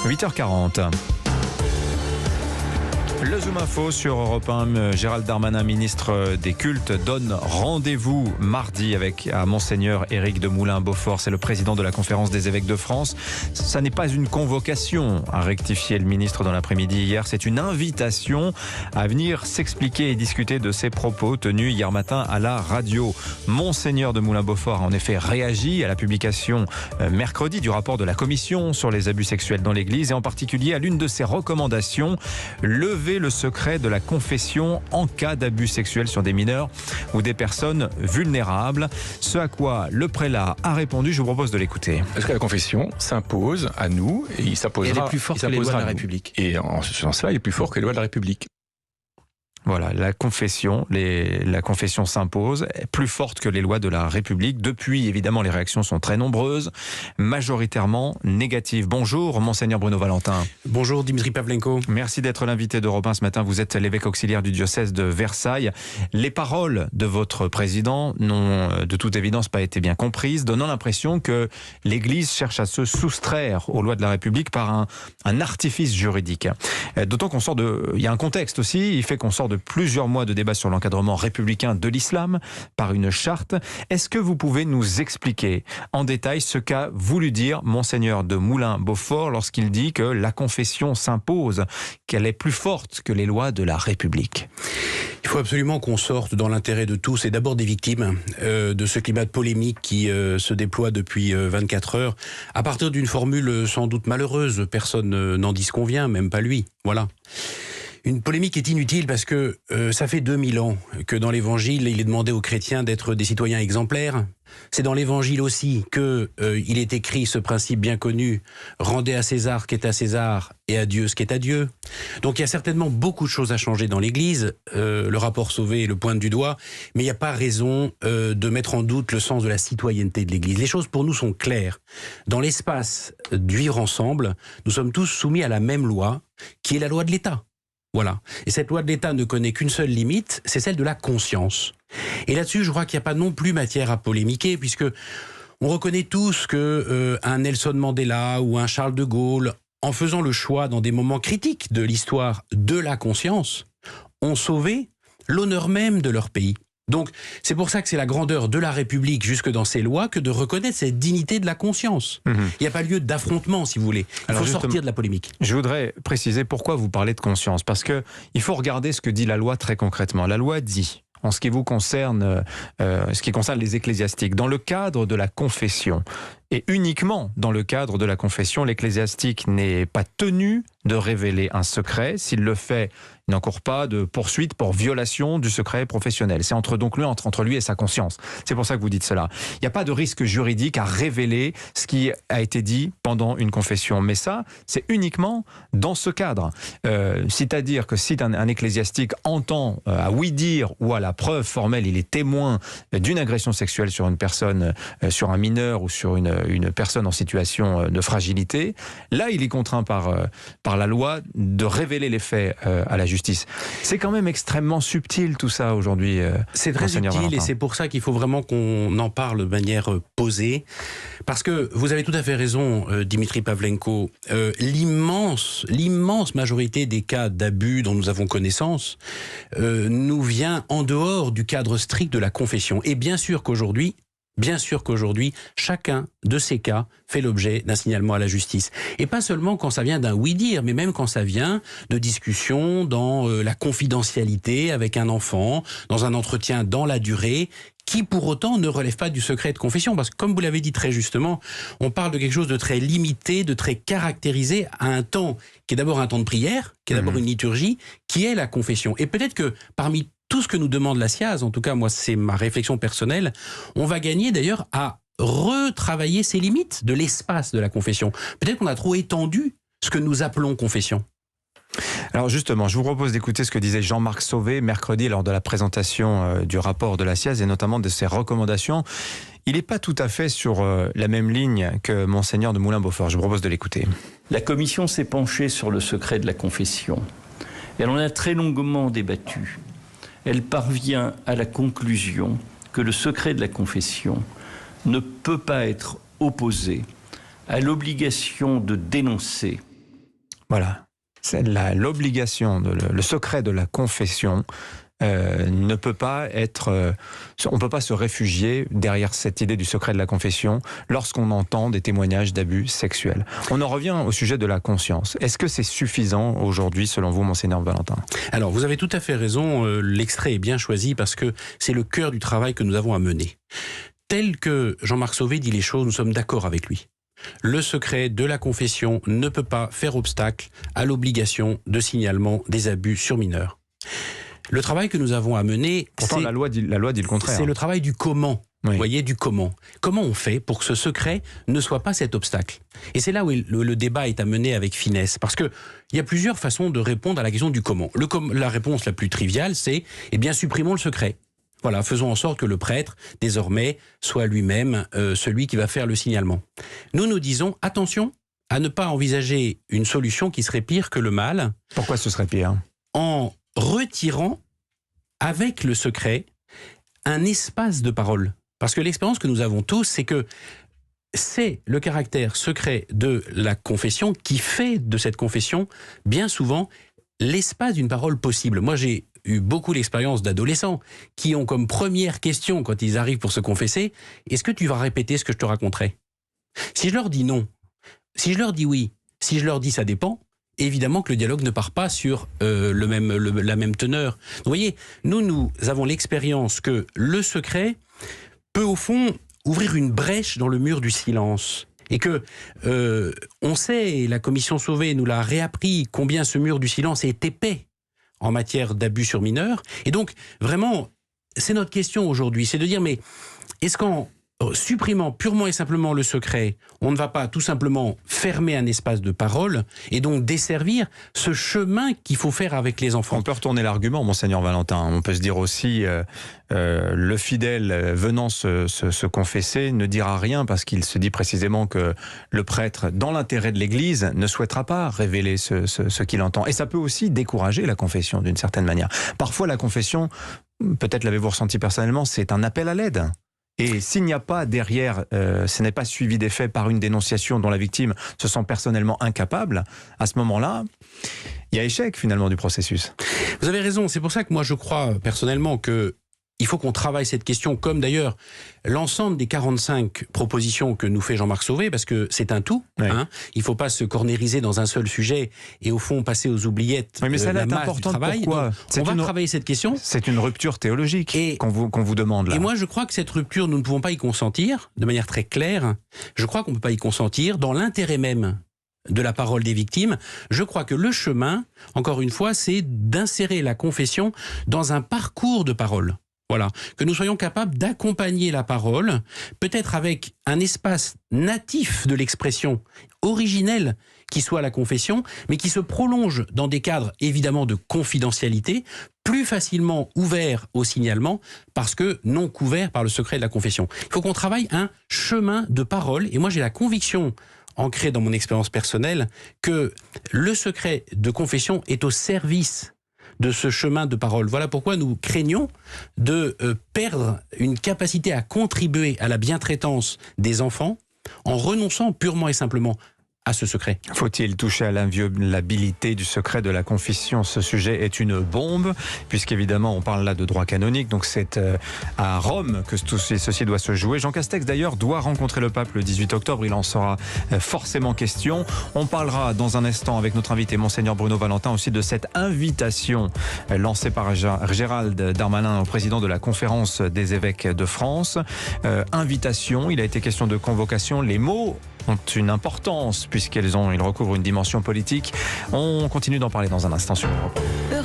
8h40. Le Zoom Info sur Europe 1, Gérald Darmanin, ministre des Cultes, donne rendez-vous mardi à Monseigneur Éric de Moulin-Beaufort. C'est le président de la Conférence des évêques de France. Ça n'est pas une convocation, a rectifié le ministre dans l'après-midi hier. C'est une invitation à venir s'expliquer et discuter de ses propos tenus hier matin à la radio. Monseigneur de Moulin-Beaufort a en effet réagi à la publication mercredi du rapport de la Commission sur les abus sexuels dans l'Église et en particulier à l'une de ses recommandations, lever le secret de la confession en cas d'abus sexuels sur des mineurs ou des personnes vulnérables. Ce à quoi le prélat a répondu, je vous propose de l'écouter. Parce que la confession s'impose à nous et il s'imposera. Elle est plus forte que les lois de la République. Et en ce sens-là, il est plus fort que les lois de la République. Voilà, la confession s'impose, plus forte que les lois de la République. Depuis, évidemment, les réactions sont très nombreuses, majoritairement négatives. Bonjour, Monseigneur Bruno Valentin. Bonjour, Dimitri Pavlenko. Merci d'être l'invité d'Europe 1 ce matin. Vous êtes l'évêque auxiliaire du diocèse de Versailles. Les paroles de votre président n'ont de toute évidence pas été bien comprises, donnant l'impression que l'Église cherche à se soustraire aux lois de la République par un artifice juridique. D'autant qu'on sort il y a un contexte aussi, il fait qu'on sort de plusieurs mois de débats sur l'encadrement républicain de l'islam par une charte. Est-ce que vous pouvez nous expliquer en détail ce qu'a voulu dire Monseigneur de Moulin-Beaufort lorsqu'il dit que la confession s'impose, qu'elle est plus forte que les lois de la République ? Il faut absolument qu'on sorte dans l'intérêt de tous et d'abord des victimes de ce climat de polémique qui se déploie depuis 24 heures à partir d'une formule sans doute malheureuse. Personne n'en disconvient, même pas lui. Voilà. Une polémique est inutile parce que ça fait 2000 ans que dans l'Évangile, il est demandé aux chrétiens d'être des citoyens exemplaires. C'est dans l'Évangile aussi que il est écrit ce principe bien connu « Rendez à César ce qui est à César et à Dieu ce qui est à Dieu ». Donc il y a certainement beaucoup de choses à changer dans l'Église. Le rapport Sauvé le pointe du doigt, mais il n'y a pas raison de mettre en doute le sens de la citoyenneté de l'Église. Les choses pour nous sont claires. Dans l'espace du vivre ensemble, nous sommes tous soumis à la même loi, qui est la loi de l'État. Voilà. Et cette loi de l'État ne connaît qu'une seule limite, c'est celle de la conscience. Et là-dessus, je crois qu'il n'y a pas non plus matière à polémiquer, puisque on reconnaît tous que un Nelson Mandela ou un Charles de Gaulle, en faisant le choix dans des moments critiques de l'histoire de la conscience, ont sauvé l'honneur même de leur pays. Donc, c'est pour ça que c'est la grandeur de la République, jusque dans ses lois, que de reconnaître cette dignité de la conscience. Il n'y a pas lieu d'affrontement, si vous voulez. Il faut sortir de la polémique. Je voudrais préciser pourquoi vous parlez de conscience. Parce que il faut regarder ce que dit la loi très concrètement. La loi dit, en ce qui vous concerne, ce qui concerne les ecclésiastiques, dans le cadre de la confession, et uniquement dans le cadre de la confession, l'ecclésiastique n'est pas tenu de révéler un secret. S'il le fait, il n'encourt pas de poursuite pour violation du secret professionnel. C'est entre lui et sa conscience. C'est pour ça que vous dites cela. Il n'y a pas de risque juridique à révéler ce qui a été dit pendant une confession. Mais ça, c'est uniquement dans ce cadre. C'est-à-dire que si un ecclésiastique entend à oui-dire ou à la preuve formelle, il est témoin d'une agression sexuelle sur une personne, sur un mineur ou sur une personne en situation de fragilité, là, il est contraint par la loi de révéler les faits à la justice. C'est quand même extrêmement subtil tout ça aujourd'hui. C'est très subtil et c'est pour ça qu'il faut vraiment qu'on en parle de manière posée. Parce que vous avez tout à fait raison, Dimitri Pavlenko, l'immense majorité des cas d'abus dont nous avons connaissance nous vient en dehors du cadre strict de la confession. Et bien sûr qu'aujourd'hui, chacun de ces cas fait l'objet d'un signalement à la justice. Et pas seulement quand ça vient d'un oui-dire, mais même quand ça vient de discussions dans la confidentialité avec un enfant, dans un entretien dans la durée, qui pour autant ne relève pas du secret de confession. Parce que comme vous l'avez dit très justement, on parle de quelque chose de très limité, de très caractérisé à un temps qui est d'abord un temps de prière, qui est d'abord une liturgie, qui est la confession. Et peut-être que parmi tout ce que nous demande la SIAZ, en tout cas moi c'est ma réflexion personnelle, on va gagner d'ailleurs à retravailler ces limites de l'espace de la confession. Peut-être qu'on a trop étendu ce que nous appelons confession. Alors justement, je vous propose d'écouter ce que disait Jean-Marc Sauvé mercredi lors de la présentation du rapport de la SIAZ et notamment de ses recommandations. Il n'est pas tout à fait sur la même ligne que Monseigneur de Moulin-Beaufort. Je vous propose de l'écouter. La commission s'est penchée sur le secret de la confession. Elle en a très longuement débattu. Elle parvient à la conclusion que le secret de la confession ne peut pas être opposé à l'obligation de dénoncer Voilà. L'obligation, le secret de la confession ne peut pas être... on ne peut pas se réfugier derrière cette idée du secret de la confession lorsqu'on entend des témoignages d'abus sexuels. On en revient au sujet de la conscience. Est-ce que c'est suffisant aujourd'hui, selon vous, Monseigneur Valentin ? Alors, vous avez tout à fait raison. L'extrait est bien choisi parce que c'est le cœur du travail que nous avons à mener. Tel que Jean-Marc Sauvé dit les choses, nous sommes d'accord avec lui. Le secret de la confession ne peut pas faire obstacle à l'obligation de signalement des abus sur mineurs. Le travail que nous avons à mener, pourtant la loi dit le contraire. C'est le travail du comment. Oui. Vous voyez, du comment. Comment on fait pour que ce secret ne soit pas cet obstacle ? Et c'est là où le débat est à mener avec finesse. Parce qu'il y a plusieurs façons de répondre à la question du comment. La réponse la plus triviale, c'est, supprimons le secret. Voilà, faisons en sorte que le prêtre, désormais, soit lui-même celui qui va faire le signalement. Nous disons, attention à ne pas envisager une solution qui serait pire que le mal. Pourquoi ce serait pire ? En retirant, avec le secret, un espace de parole. Parce que l'expérience que nous avons tous, c'est que c'est le caractère secret de la confession qui fait de cette confession, bien souvent, l'espace d'une parole possible. Moi, j'ai eu beaucoup d'expériences d'adolescents qui ont comme première question, quand ils arrivent pour se confesser, est-ce que tu vas répéter ce que je te raconterai ? Si je leur dis non, si je leur dis oui, si je leur dis ça dépend, évidemment que le dialogue ne part pas sur la même teneur. Donc, vous voyez, nous avons l'expérience que le secret peut au fond ouvrir une brèche dans le mur du silence. Et que on sait, et la commission Sauvé nous l'a réappris, combien ce mur du silence est épais en matière d'abus sur mineurs. Et donc, vraiment, c'est notre question aujourd'hui, c'est de dire, mais est-ce qu'en supprimant purement et simplement le secret, on ne va pas tout simplement fermer un espace de parole et donc desservir ce chemin qu'il faut faire avec les enfants ? On peut retourner l'argument, Monseigneur Valentin. On peut se dire aussi, le fidèle venant se confesser ne dira rien parce qu'il se dit précisément que le prêtre, dans l'intérêt de l'Église, ne souhaitera pas révéler ce qu'il entend. Et ça peut aussi décourager la confession d'une certaine manière. Parfois, la confession, peut-être l'avez-vous ressenti personnellement, c'est un appel à l'aide. Et s'il n'y a pas derrière, ce n'est pas suivi d'effet par une dénonciation dont la victime se sent personnellement incapable, à ce moment-là, il y a échec finalement du processus. Vous avez raison, c'est pour ça que moi je crois personnellement que il faut qu'on travaille cette question, comme d'ailleurs l'ensemble des 45 propositions que nous fait Jean-Marc Sauvé, parce que c'est un tout. Oui. Il ne faut pas se cornériser dans un seul sujet et au fond passer aux oubliettes. Oui, mais ça la est masse important. Du travail. Pourquoi ? On va travailler cette question. C'est une rupture théologique qu'on vous demande là. Et moi je crois que cette rupture, nous ne pouvons pas y consentir de manière très claire. Je crois qu'on ne peut pas y consentir dans l'intérêt même de la parole des victimes. Je crois que le chemin, encore une fois, c'est d'insérer la confession dans un parcours de parole. Voilà, que nous soyons capables d'accompagner la parole, peut-être avec un espace natif de l'expression originelle qui soit la confession, mais qui se prolonge dans des cadres évidemment de confidentialité, plus facilement ouverts au signalement, parce que non couverts par le secret de la confession. Il faut qu'on travaille un chemin de parole, et moi j'ai la conviction, ancrée dans mon expérience personnelle, que le secret de confession est au service de ce chemin de parole. Voilà pourquoi nous craignons de perdre une capacité à contribuer à la bientraitance des enfants en renonçant purement et simplement à ce secret. Faut-il toucher à l'inviolabilité du secret de la confession ? Ce sujet est une bombe, puisqu'évidemment on parle là de droit canonique, donc c'est à Rome que ceci doit se jouer. Jean Castex d'ailleurs doit rencontrer le pape le 18 octobre, il en sera forcément question. On parlera dans un instant avec notre invité Monseigneur Bruno Valentin aussi de cette invitation lancée par Gérald Darmanin au président de la conférence des évêques de France. Invitation, il a été question de convocation, les mots ont une importance puisqu'ils recouvrent une dimension politique. On continue d'en parler dans un instant sur Europe 1.